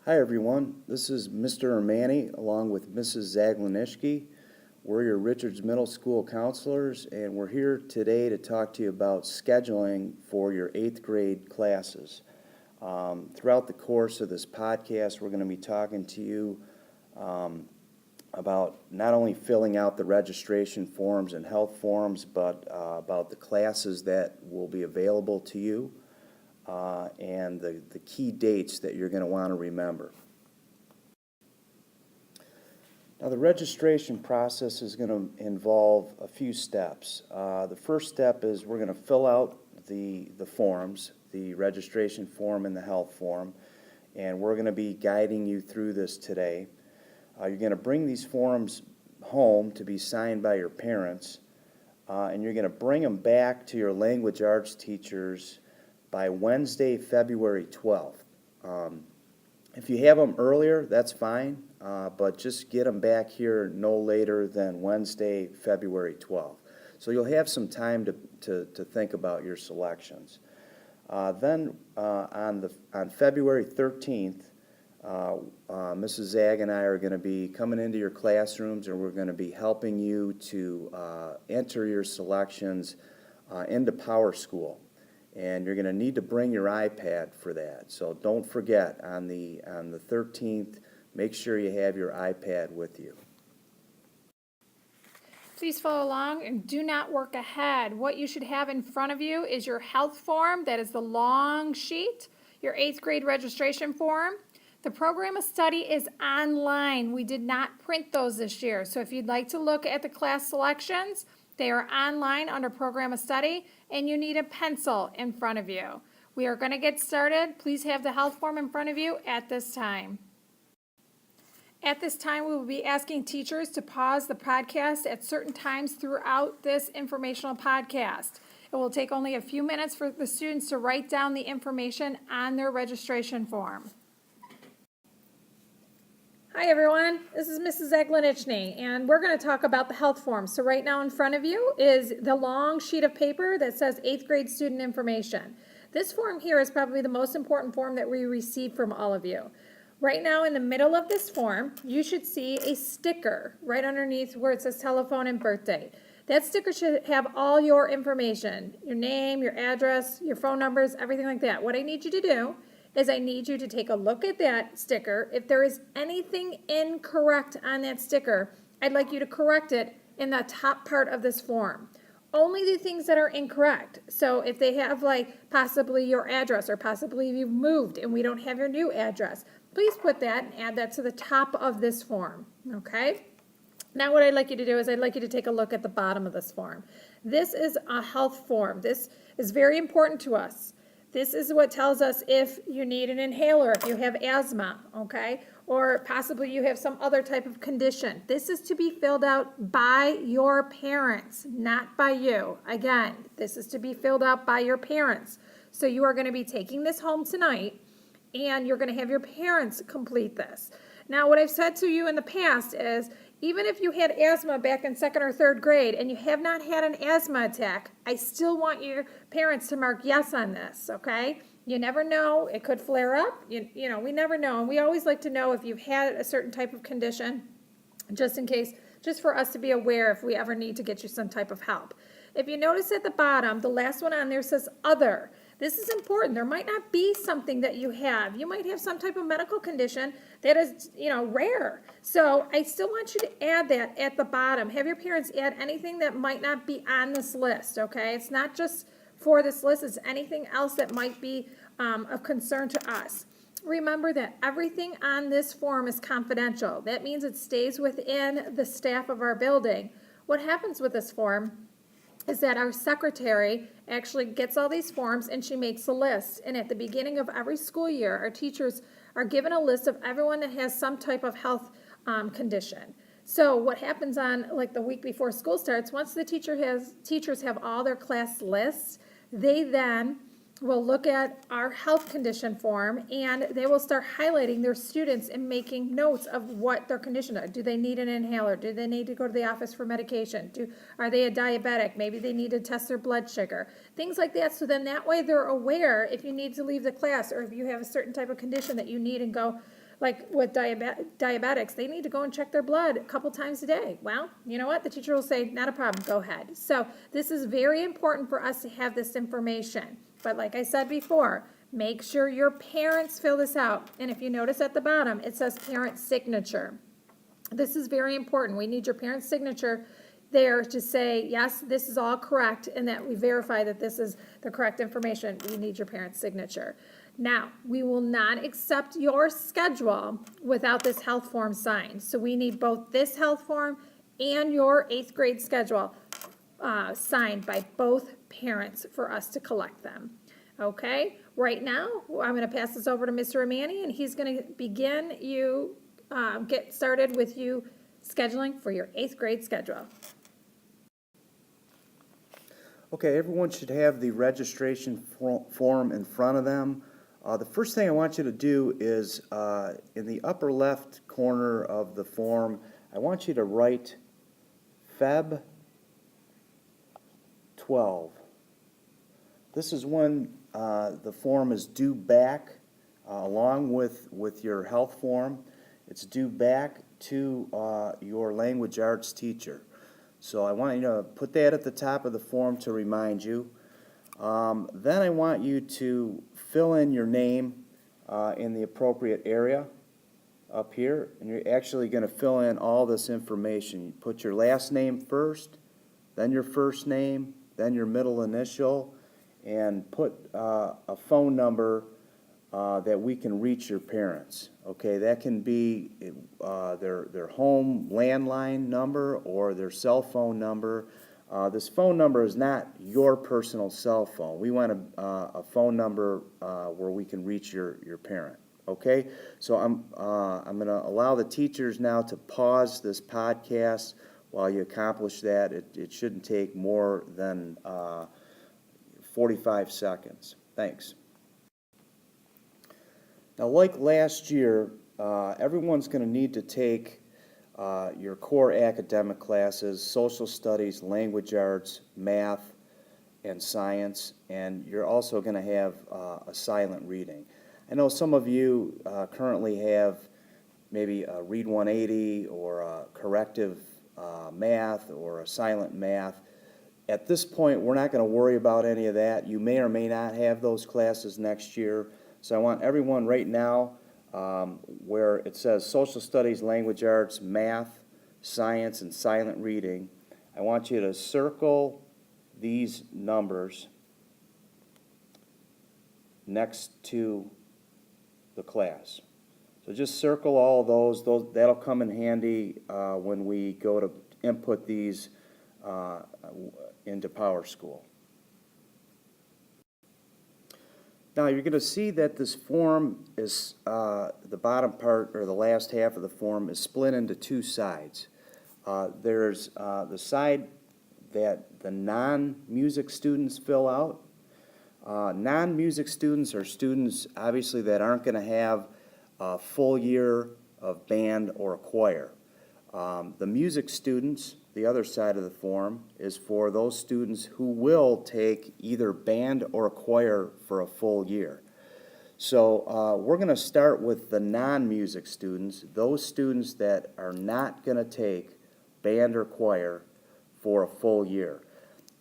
Hi everyone, this is Mr. Ermani along with Mrs. Zaglinishki. We're your Richards Middle School counselors, and we're here today to talk to you about scheduling for your 8th grade classes. Throughout the course of this podcast, we're going to be talking to you about not only filling out the registration forms and health forms, but about the classes that will be available to you. And the key dates that you're going to want to remember. Now, the registration process is going to involve a few steps. The first step is we're going to fill out the forms, the registration form and the health form, and we're going to be guiding you through this today. You're going to bring these forms home to be signed by your parents, and you're going to bring them back to your language arts teachers by Wednesday, February 12th. If you have them earlier, that's fine, but just get them back here no later than Wednesday, February 12th. So you'll have some time to think about your selections. Then on February 13th, Mrs. Zag and I are going to be coming into your classrooms, and we're going to be helping you to enter your selections into PowerSchool. And you're going to need to bring your iPad for that. So don't forget, on the 13th, make sure you have your iPad with you. Please follow along and do not work ahead. What you should have in front of you is your health form. That is the long sheet, your 8th grade registration form. The program of study is online. We did not print those this year. So if you'd like to look at the class selections, they are online under program of study, and you need a pencil in front of you. We are going to get started. Please have the health form in front of you at this time. At this time, we will be asking teachers to pause the podcast at certain times throughout this informational podcast. It will take only a few minutes for the students to write down the information on their registration form. Hi everyone, this is Mrs. Zaglinichny, and we're going to talk about the health form. So right now in front of you is the long sheet of paper that says 8th grade student information. This form here is probably the most important form that we receive from all of you. Right now in the middle of this form, you should see a sticker right underneath where it says telephone and birth date. That sticker should have all your information, your name, your address, your phone numbers, everything like that. What I need you to do is I need you to take a look at that sticker. If there is anything incorrect on that sticker, I'd like you to correct it in the top part of this form. Only the things that are incorrect. So if they have like possibly your address or possibly you've moved and we don't have your new address, please put that and add that to the top of this form, okay? Now what I'd like you to do is I'd like you to take a look at the bottom of this form. This is a health form. This is very important to us. This is what tells us if you need an inhaler, if you have asthma, okay? Or possibly you have some other type of condition. This is to be filled out by your parents, not by you. Again, this is to be filled out by your parents. So you are going to be taking this home tonight, and you're going to have your parents complete this. Now, what I've said to you in the past is, even if you had asthma back in 2nd or 3rd grade and you have not had an asthma attack, I still want your parents to mark yes on this, okay? You never know. It could flare up. You know, we never know. And we always like to know if you've had a certain type of condition, just in case, just for us to be aware if we ever need to get you some type of help. If you notice at the bottom, the last one on there says other. This is important. There might not be something that you have. You might have some type of medical condition that is, rare. So I still want you to add that at the bottom. Have your parents add anything that might not be on this list, okay? It's not just for this list. It's anything else that might be of concern to us. Remember that everything on this form is confidential. That means it stays within the staff of our building. What happens with this form is that our secretary actually gets all these forms and she makes a list. And at the beginning of every school year, our teachers are given a list of everyone that has some type of health condition. So what happens on like the week before school starts, once the teachers have all their class lists, they then will look at our health condition form and they will start highlighting their students and making notes of what their condition is. Do they need an inhaler? Do they need to go to the office for medication? Are they a diabetic? Maybe they need to test their blood sugar. Things like that. So then that way they're aware if you need to leave the class or if you have a certain type of condition that you need and go Like with diabetics, they need to go and check their blood a couple times a day. Well, you know what? The teacher will say, not a problem, go ahead. So this is very important for us to have this information. But like I said before, make sure your parents fill this out. And if you notice at the bottom, it says parent signature. This is very important. We need your parent's signature there to say, yes, this is all correct, and that we verify that this is the correct information. We need your parent's signature. Now, we will not accept your schedule without this health form signed. So we need both this health form and your 8th grade schedule signed by both parents for us to collect them. Okay, right now, I'm going to pass this over to Mr. Amani, and he's going to begin get started with you scheduling for your 8th grade schedule. Okay, everyone should have the registration form in front of them. The first thing I want you to do is, in the upper left corner of the form, I want you to write Feb 12. This is when the form is due back, along with your health form. It's due back to your language arts teacher. So I want you to put that at the top of the form to remind you. Then I want you to fill in your name in the appropriate area up here, and you're actually going to fill in all this information. You put your last name first, then your first name, then your middle initial, and put a phone number that we can reach your parents. Okay, that can be their home landline number or their cell phone number. This phone number is not your personal cell phone. We want a phone number where we can reach your parent. Okay, so I'm going to allow the teachers now to pause this podcast while you accomplish that. It shouldn't take more than 45 seconds. Thanks. Now, like last year, everyone's going to need to take your core academic classes, social studies, language arts, math, and science, and you're also going to have a silent reading. I know some of you currently have maybe a Read 180 or a corrective math or a silent math. At this point, we're not going to worry about any of that. You may or may not have those classes next year. So I want everyone right now, where it says social studies, language arts, math, science, and silent reading, I want you to circle these numbers next to the class. So just circle all those. That'll come in handy when we go to input these into PowerSchool. Now, you're going to see that this form is, the bottom part, or the last half of the form, is split into two sides. There's the side that the non-music students fill out. Non-music students are students, obviously, that aren't going to have a full year of band or choir. The music students, the other side of the form, is for those students who will take either band or choir for a full year. So we're going to start with the non-music students, those students that are not going to take band or choir for a full year.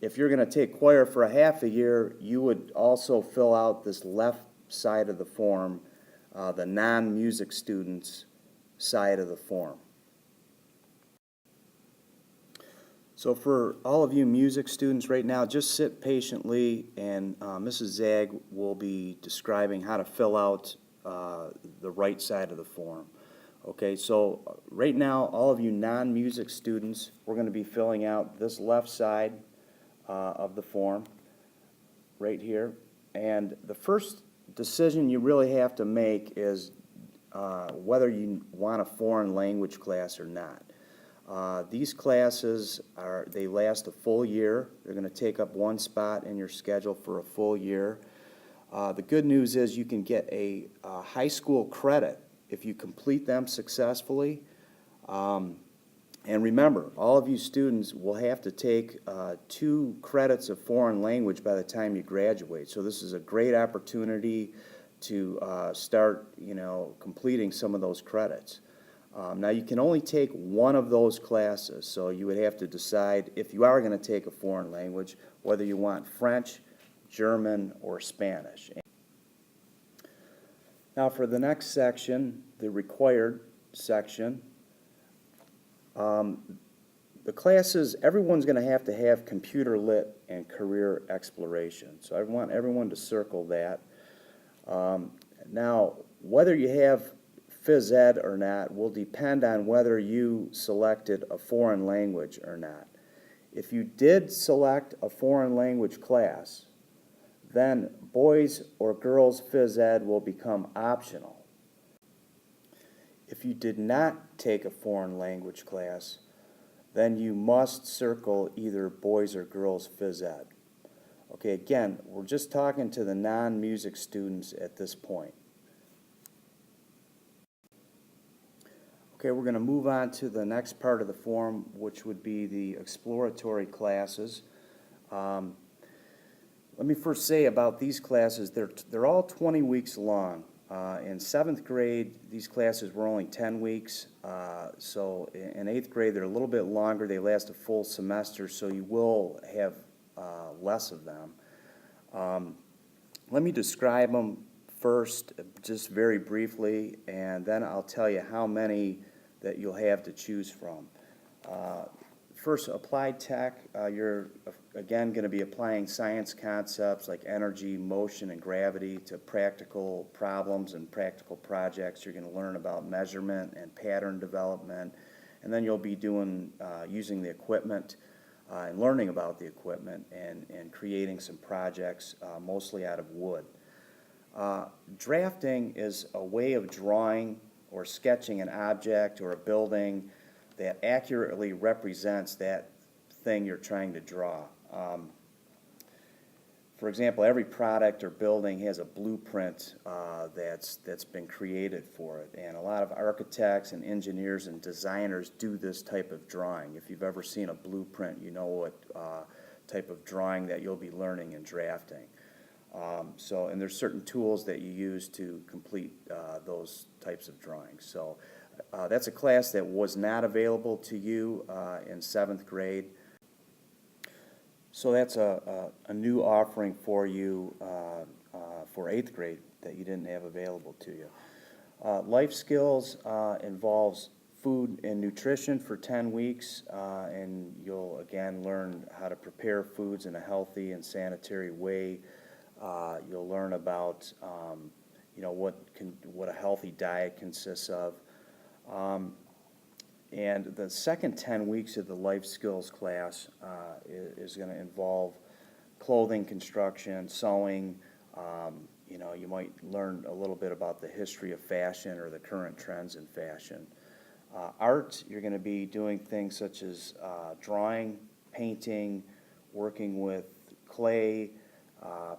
If you're going to take choir for a half a year, you would also fill out this left side of the form, the non-music students side of the form. So for all of you music students right now, just sit patiently, and Mrs. Zag will be describing how to fill out the right side of the form. Okay, so right now, all of you non-music students, we're going to be filling out this left side of the form right here. And the first decision you really have to make is whether you want a foreign language class or not. These classes they last a full year. They're going to take up one spot in your schedule for a full year. The good news is you can get a high school credit if you complete them successfully. And remember, all of you students will have to take 2 credits of foreign language by the time you graduate. So this is a great opportunity to start, completing some of those credits. Now, you can only take one of those classes, so you would have to decide, if you are going to take a foreign language, whether you want French, German, or Spanish. Now, for the next section, the required section, the classes, everyone's going to have computer lit and career exploration. So I want everyone to circle that. Now, whether you have phys ed or not will depend on whether you selected a foreign language or not. If you did select a foreign language class, then boys or girls phys ed will become optional. If you did not take a foreign language class, then you must circle either boys or girls phys ed. Okay, again, we're just talking to the non-music students at this point. Okay, we're going to move on to the next part of the form, which would be the exploratory classes. Let me first say about these classes, they're all 20 weeks long. In 7th grade, these classes were only 10 weeks. So in 8th grade, they're a little bit longer. They last a full semester, so you will have less of them. Let me describe them first, just very briefly, and then I'll tell you how many that you'll have to choose from. First, applied tech, you're again going to be applying science concepts like energy, motion, and gravity to practical problems and practical projects. You're going to learn about measurement and pattern development, and then you'll be doing using the equipment and learning about the equipment and creating some projects mostly out of wood. Drafting is a way of drawing or sketching an object or a building that accurately represents that thing you're trying to draw. For example, every product or building has a blueprint that's been created for it, and a lot of architects and engineers and designers do this type of drawing. If you've ever seen a blueprint, you know what type of drawing that you'll be learning in drafting. And there's certain tools that you use to complete those types of drawings. So that's a class that was not available to you in 7th grade. So that's a new offering for you for 8th grade that you didn't have available to you. Life skills involves food and nutrition for 10 weeks, and you'll again learn how to prepare foods in a healthy and sanitary way. You'll learn about what a healthy diet consists of. And the second 10 weeks of the life skills class is going to involve clothing construction, sewing. You might learn a little bit about the history of fashion or the current trends in fashion. Art, you're going to be doing things such as drawing, painting, working with clay,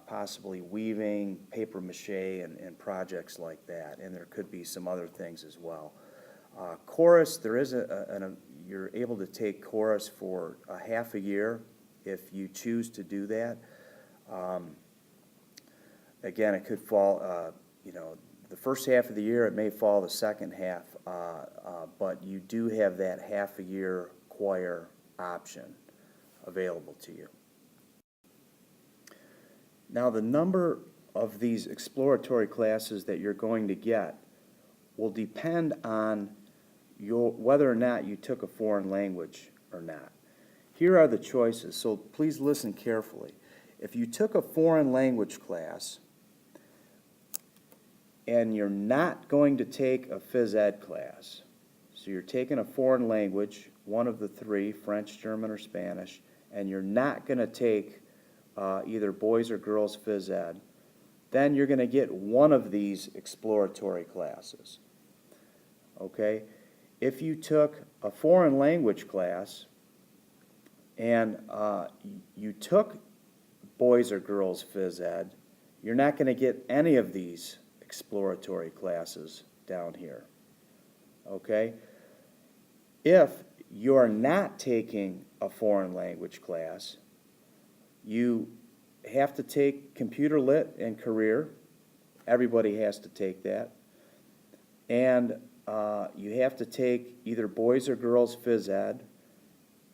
possibly weaving, paper mache, and projects like that. And there could be some other things as well. Chorus, there is you're able to take chorus for a half a year if you choose to do that. Again, it could fall, the first half of the year, it may fall the second half, but you do have that half a year choir option available to you. Now, the number of these exploratory classes that you're going to get will depend on whether or not you took a foreign language or not. Here are the choices, so please listen carefully. If you took a foreign language class and you're not going to take a phys ed class, so you're taking a foreign language, one of the three, French, German, or Spanish, and you're not going to take either boys or girls phys ed, then you're going to get one of these exploratory classes. Okay? If you took a foreign language class and you took boys or girls phys ed, you're not going to get any of these exploratory classes down here. Okay? If you're not taking a foreign language class, you have to take computer lit and career Everybody has to take that. And you have to take either boys or girls phys ed,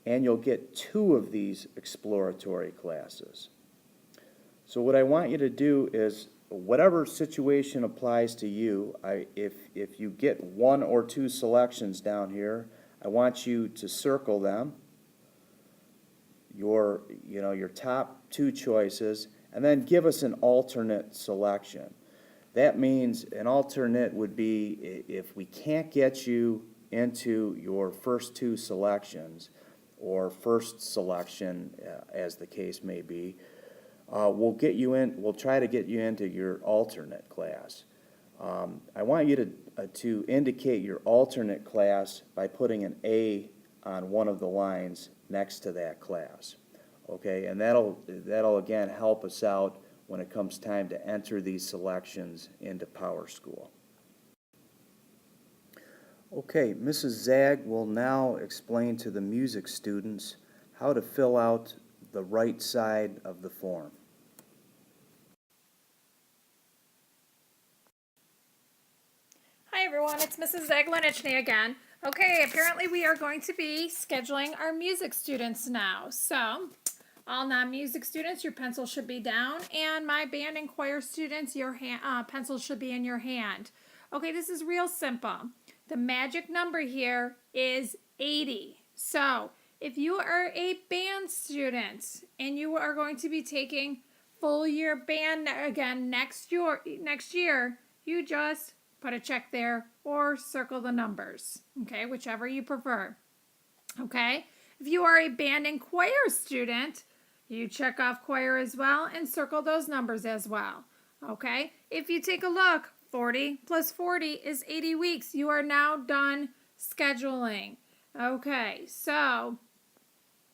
and you'll get 2 of these exploratory classes. So what I want you to do is, whatever situation applies to you, if you get 1 or 2 selections down here, I want you to circle them, your top 2 choices, and then give us an alternate selection. That means an alternate would be if we can't get you into your first 2 selections, or first selection, as the case may be, we'll try to get you into your alternate class. I want you to indicate your alternate class by putting an A on one of the lines next to that class. Okay, and that'll again help us out when it comes time to enter these selections into PowerSchool. Okay, Mrs. Zag will now explain to the music students how to fill out the right side of the form. Hi everyone, it's Mrs. Zaglinичny again. Okay, apparently we are going to be scheduling our music students now. So, all non-music students, your pencil should be down, and my band and choir students, your pencil should be in your hand. Okay, this is real simple. The magic number here is 80. So, if you are a band student and you are going to be taking full year band again next year, you just put a check there or circle the numbers, okay, whichever you prefer, okay? If you are a band and choir student, you check off choir as well and circle those numbers as well, okay? If you take a look, 40 plus 40 is 80 weeks. You are now done scheduling. Okay, so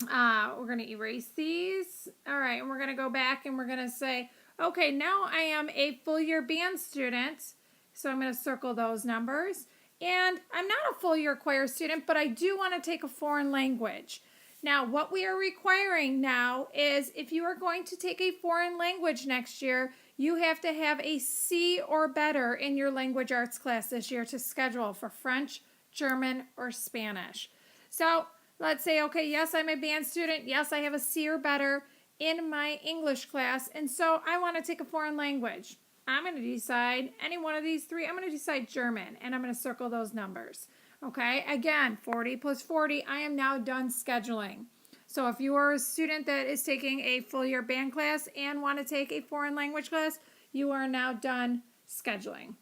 we're going to erase these. All right, and we're going to go back and we're going to say, okay, now I am a full year band student. So I'm going to circle those numbers. And I'm not a full year choir student, but I do want to take a foreign language. Now, what we are requiring now is if you are going to take a foreign language next year, you have to have a C or better in your language arts class this year to schedule for French, German, or Spanish. So let's say, okay, yes, I'm a band student. Yes, I have a C or better in my English class. And so I want to take a foreign language. I'm going to decide any one of these 3. I'm going to decide German, and I'm going to circle those numbers. Okay, again, 40 plus 40, I am now done scheduling. So if you are a student that is taking a full year band class and want to take a foreign language class, you are now done scheduling.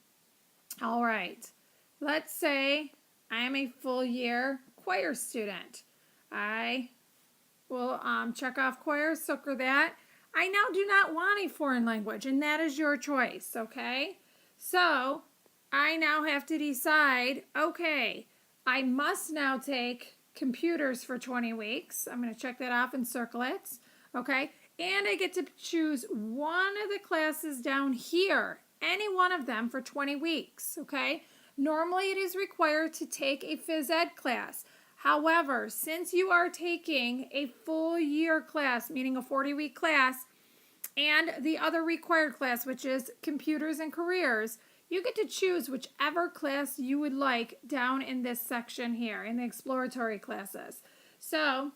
All right, let's say I am a full year choir student. I will check off choir, circle that. I now do not want a foreign language, and that is your choice, okay? So I now have to decide, okay, I must now take computers for 20 weeks. I'm going to check that off and circle it, okay? And I get to choose one of the classes down here, any one of them for 20 weeks, okay? Normally it is required to take a phys ed class. However, since you are taking a full year class, meaning a 40-week class, and the other required class, which is computers and careers, you get to choose whichever class you would like down in this section here, in the exploratory classes. So,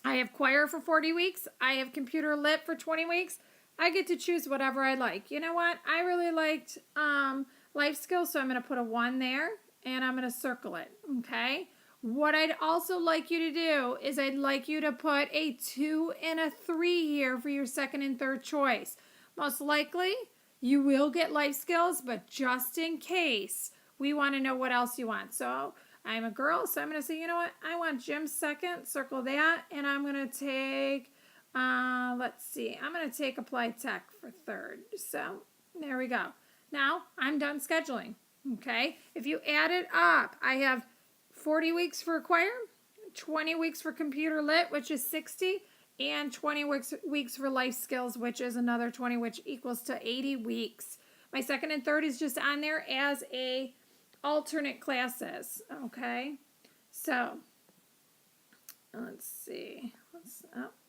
I have choir for 40 weeks. I have computer lit for 20 weeks. I get to choose whatever I like. You know what? I really liked life skills, so I'm going to put a 1 there, and I'm going to circle it, okay? What I'd also like you to do is I'd like you to put a 2 and a 3 here for your second and third choice. Most likely, you will get life skills, but just in case, we want to know what else you want. So I'm a girl, so I'm going to say, you know what? I want gym second, circle that, and I'm going to take, let's see, I'm going to take applied tech for third. So there we go. Now, I'm done scheduling, okay? If you add it up, I have 40 weeks for choir, 20 weeks for computer lit, which is 60, and 20 weeks for life skills, which is another 20, which equals to 80 weeks. My second and third is just on there as a alternate classes, okay? So, let's see.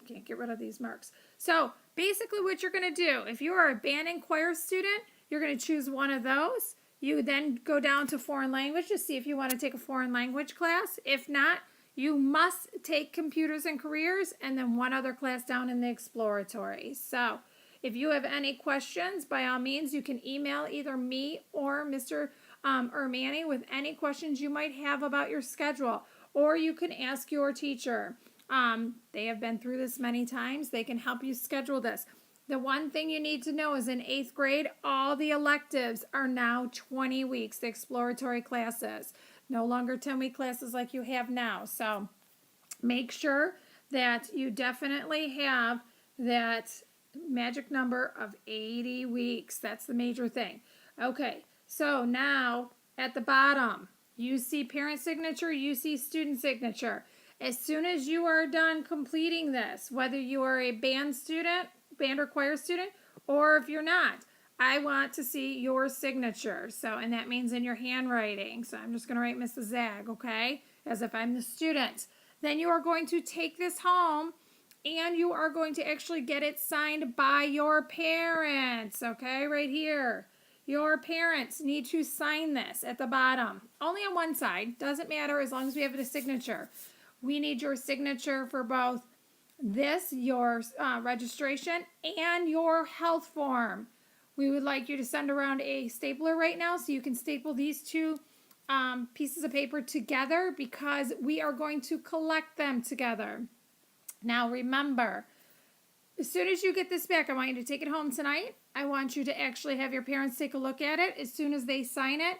Can't get rid of these marks. So, basically what you're going to do, if you are a band and choir student, You're going to choose one of those. You then go down to foreign language to see if you want to take a foreign language class. If not, you must take computers and careers and then one other class down in the exploratory. So if you have any questions, by all means, you can email either me or Mr. Ermani with any questions you might have about your schedule, or you can ask your teacher. They have been through this many times. They can help you schedule this. The one thing you need to know is in 8th grade, all the electives are now 20 weeks, the exploratory classes. No longer 10-week classes like you have now. So make sure that you definitely have that magic number of 80 weeks. That's the major thing. Okay, so now at the bottom, you see parent signature, you see student signature. As soon as you are done completing this, whether you are a band or choir student, or if you're not, I want to see your signature. So, and that means in your handwriting. So I'm just going to write Mrs. Zag, okay, as if I'm the student. Then you are going to take this home and you are going to actually get it signed by your parents, okay, right here. Your parents need to sign this at the bottom. Only on one side. Doesn't matter as long as we have a signature. We need your signature for both this, your registration, and your health form. We would like you to send around a stapler right now so you can staple these two pieces of paper together because we are going to collect them together. Now remember, as soon as you get this back, I want you to take it home tonight. I want you to actually have your parents take a look at it. As soon as they sign it,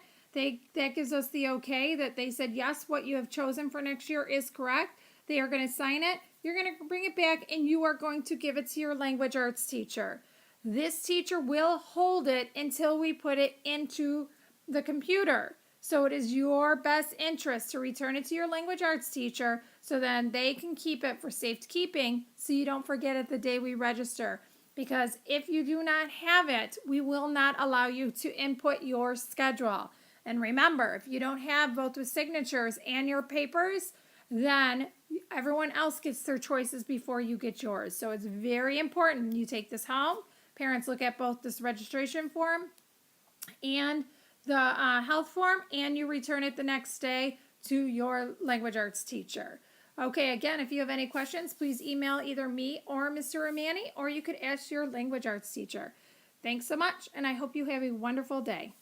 that gives us the okay that they said, yes, what you have chosen for next year is correct. They are going to sign it. You're going to bring it back and you are going to give it to your language arts teacher. This teacher will hold it until we put it into the computer. So it is your best interest to return it to your language arts teacher so then they can keep it for safekeeping so you don't forget it the day we register. Because if you do not have it, we will not allow you to input your schedule. And remember, if you don't have both the signatures and your papers, then everyone else gets their choices before you get yours. So it's very important you take this home. Parents look at both this registration form and the health form, and you return it the next day to your language arts teacher. Okay, again, if you have any questions, please email either me or Mr. Ermani, or you could ask your language arts teacher. Thanks so much, and I hope you have a wonderful day.